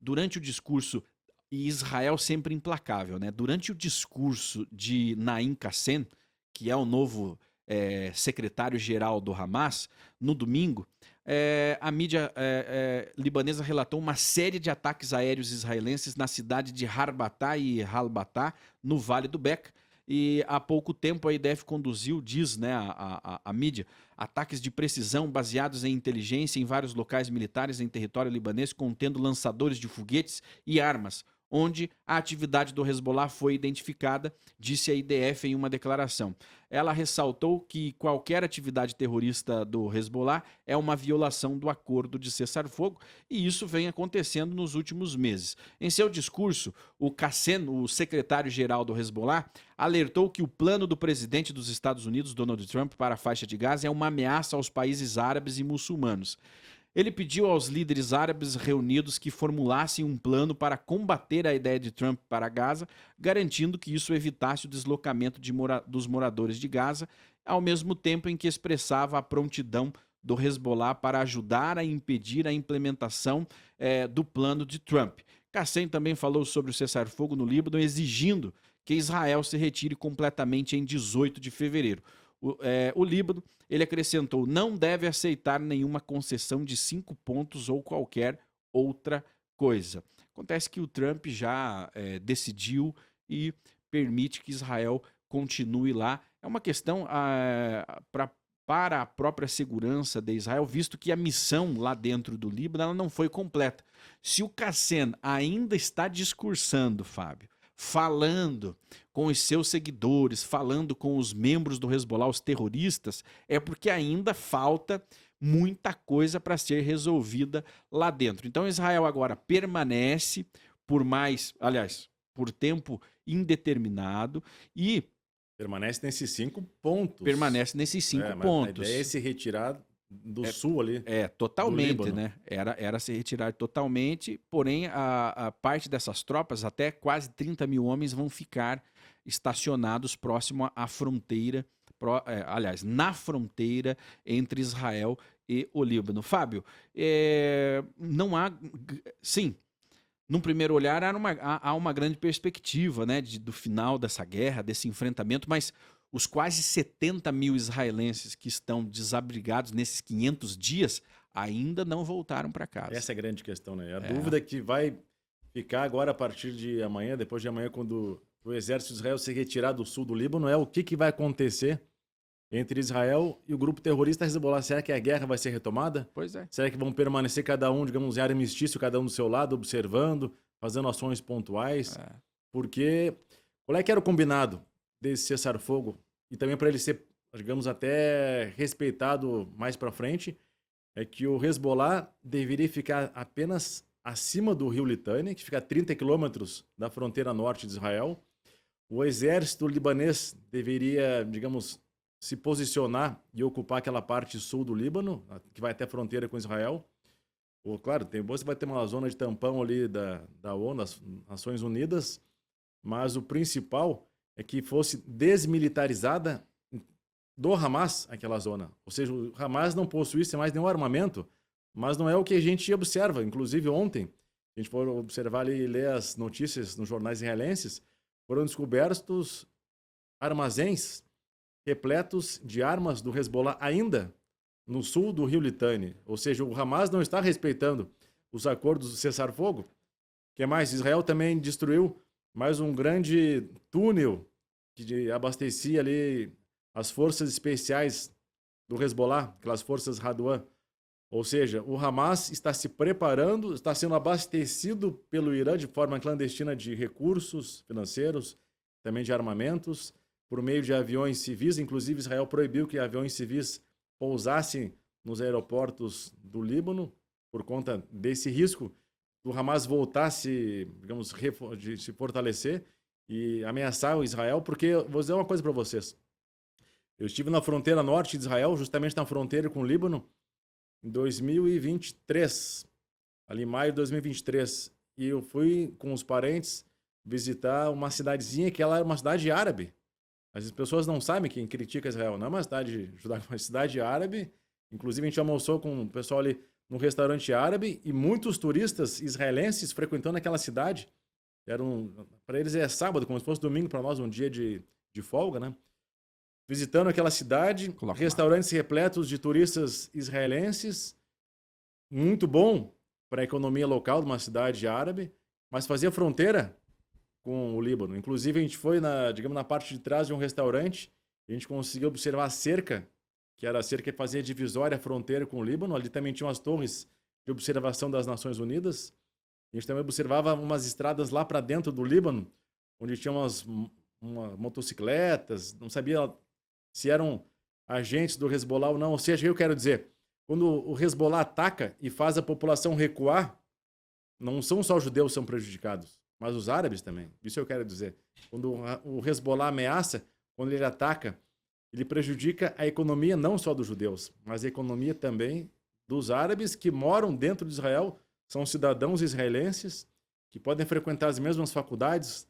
durante o discurso, e Israel sempre implacável, né? Durante o discurso de Naim Kassem, que é o novo secretário-geral do Hamas, no domingo, a mídia libanesa relatou uma série de ataques aéreos israelenses na cidade de Harbatá e Halbatá, no Vale do Beqa. E há pouco tempo a IDF conduziu, diz, né, a mídia, ataques de precisão baseados em inteligência em vários locais militares em território libanês, contendo lançadores de foguetes e armas, onde a atividade do Hezbollah foi identificada, disse a IDF em uma declaração. Ela ressaltou que qualquer atividade terrorista do Hezbollah é uma violação do acordo de cessar-fogo, e isso vem acontecendo nos últimos meses. Em seu discurso, o Qassem, o secretário-geral do Hezbollah, alertou que o plano do presidente dos Estados Unidos, Donald Trump, para a faixa de Gaza é uma ameaça aos países árabes e muçulmanos. Ele pediu aos líderes árabes reunidos que formulassem um plano para combater a ideia de Trump para Gaza, garantindo que isso evitasse o deslocamento dos moradores de Gaza, ao mesmo tempo em que expressava a prontidão do Hezbollah para ajudar a impedir a implementação do plano de Trump. Qassem também falou sobre o cessar-fogo no Líbano, exigindo que Israel se retire completamente em 18 de fevereiro. O Líbano, ele acrescentou, não deve aceitar nenhuma concessão de 5 pontos ou qualquer outra coisa. Acontece que o Trump já decidiu e permite que Israel continue lá. É uma questão para a própria segurança de Israel, visto que a missão lá dentro do Líbano ela não foi completa. Se o Qassem ainda está discursando, Fábio, falando com os seus seguidores, falando com os membros do Hezbollah, os terroristas, é porque ainda falta muita coisa para ser resolvida lá dentro. Então Israel agora permanece por tempo indeterminado e permanece nesses 5 pontos. Permanece nesses 5 pontos. A ideia é se retirar do sul ali. Totalmente, né? Era se retirar totalmente, porém a parte dessas tropas, até quase 30 mil homens vão ficar estacionados próximo à fronteira, na fronteira entre Israel e o Líbano. Fábio, não há... Sim, num primeiro olhar há uma grande perspectiva, né, do final dessa guerra, desse enfrentamento, mas os quase 70 mil israelenses que estão desabrigados nesses 500 dias ainda não voltaram para casa. Essa é a grande questão, né? A dúvida que vai ficar agora a partir de amanhã, depois de amanhã, quando o exército de Israel se retirar do sul do Líbano, é o que vai acontecer entre Israel e o grupo terrorista Hezbollah. Será que a guerra vai ser retomada? Pois é. Será que vão permanecer cada um, digamos, em armistício, cada um do seu lado, observando, fazendo ações pontuais? Porque qual é que era o combinado desse cessar-fogo? E também para ele ser, digamos, até respeitado mais para frente, é que o Hezbollah deveria ficar apenas acima do rio Litânia, que fica a 30 quilômetros da fronteira norte de Israel. O exército libanês deveria, digamos, se posicionar e ocupar aquela parte sul do Líbano, que vai até a fronteira com Israel. Claro, você vai ter uma zona de tampão ali da ONU, das Nações Unidas, mas o principal é que fosse desmilitarizada do Hamas aquela zona. Ou seja, o Hamas não possuísse mais nenhum armamento, mas não é o que a gente observa. Inclusive ontem, a gente foi observar ali e ler as notícias nos jornais israelenses, foram descobertos armazéns repletos de armas do Hezbollah ainda no sul do rio Litani. Ou seja, o Hamas não está respeitando os acordos do cessar-fogo. O que mais? Israel também destruiu mais um grande túnel que abastecia ali as forças especiais do Hezbollah, aquelas forças Radwan. Ou seja, o Hamas está se preparando, está sendo abastecido pelo Irã de forma clandestina de recursos financeiros, também de armamentos, por meio de aviões civis. Inclusive, Israel proibiu que aviões civis pousassem nos aeroportos do Líbano, por conta desse risco do Hamas voltasse, digamos, de se fortalecer e ameaçar o Israel, porque vou dizer uma coisa para vocês. Eu estive na fronteira norte de Israel, justamente na fronteira com o Líbano, em 2023, ali em maio de 2023, e eu fui com os parentes visitar uma cidadezinha que ela era uma cidade árabe. As pessoas não sabem, quem critica Israel, não é uma cidade judaica, é uma cidade árabe. Inclusive a gente almoçou com o pessoal ali num restaurante árabe e muitos turistas israelenses frequentando aquela cidade. Para eles é sábado, como se fosse domingo, para nós um dia de folga, né? Visitando aquela cidade, restaurantes repletos de turistas israelenses, muito bom para a economia local de uma cidade árabe, mas fazia fronteira com o Líbano. Inclusive, a gente foi na parte de trás de um restaurante, a gente conseguiu observar a cerca, que era a cerca que fazia divisória, fronteira com o Líbano. Ali também tinham as torres de observação das Nações Unidas. A gente também observava umas estradas lá para dentro do Líbano, onde tinha umas motocicletas, não sabia se eram agentes do Hezbollah ou não. Ou seja, eu quero dizer, quando o Hezbollah ataca e faz a população recuar, não são só os judeus que são prejudicados, mas os árabes também. Isso eu quero dizer. Quando o Hezbollah ameaça, quando ele ataca, ele prejudica a economia não só dos judeus, mas a economia também dos árabes que moram dentro de Israel, são cidadãos israelenses que podem frequentar as mesmas faculdades,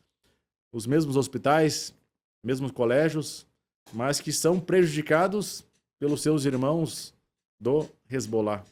os mesmos hospitais, mesmos colégios, mas que são prejudicados pelos seus irmãos do Hezbollah.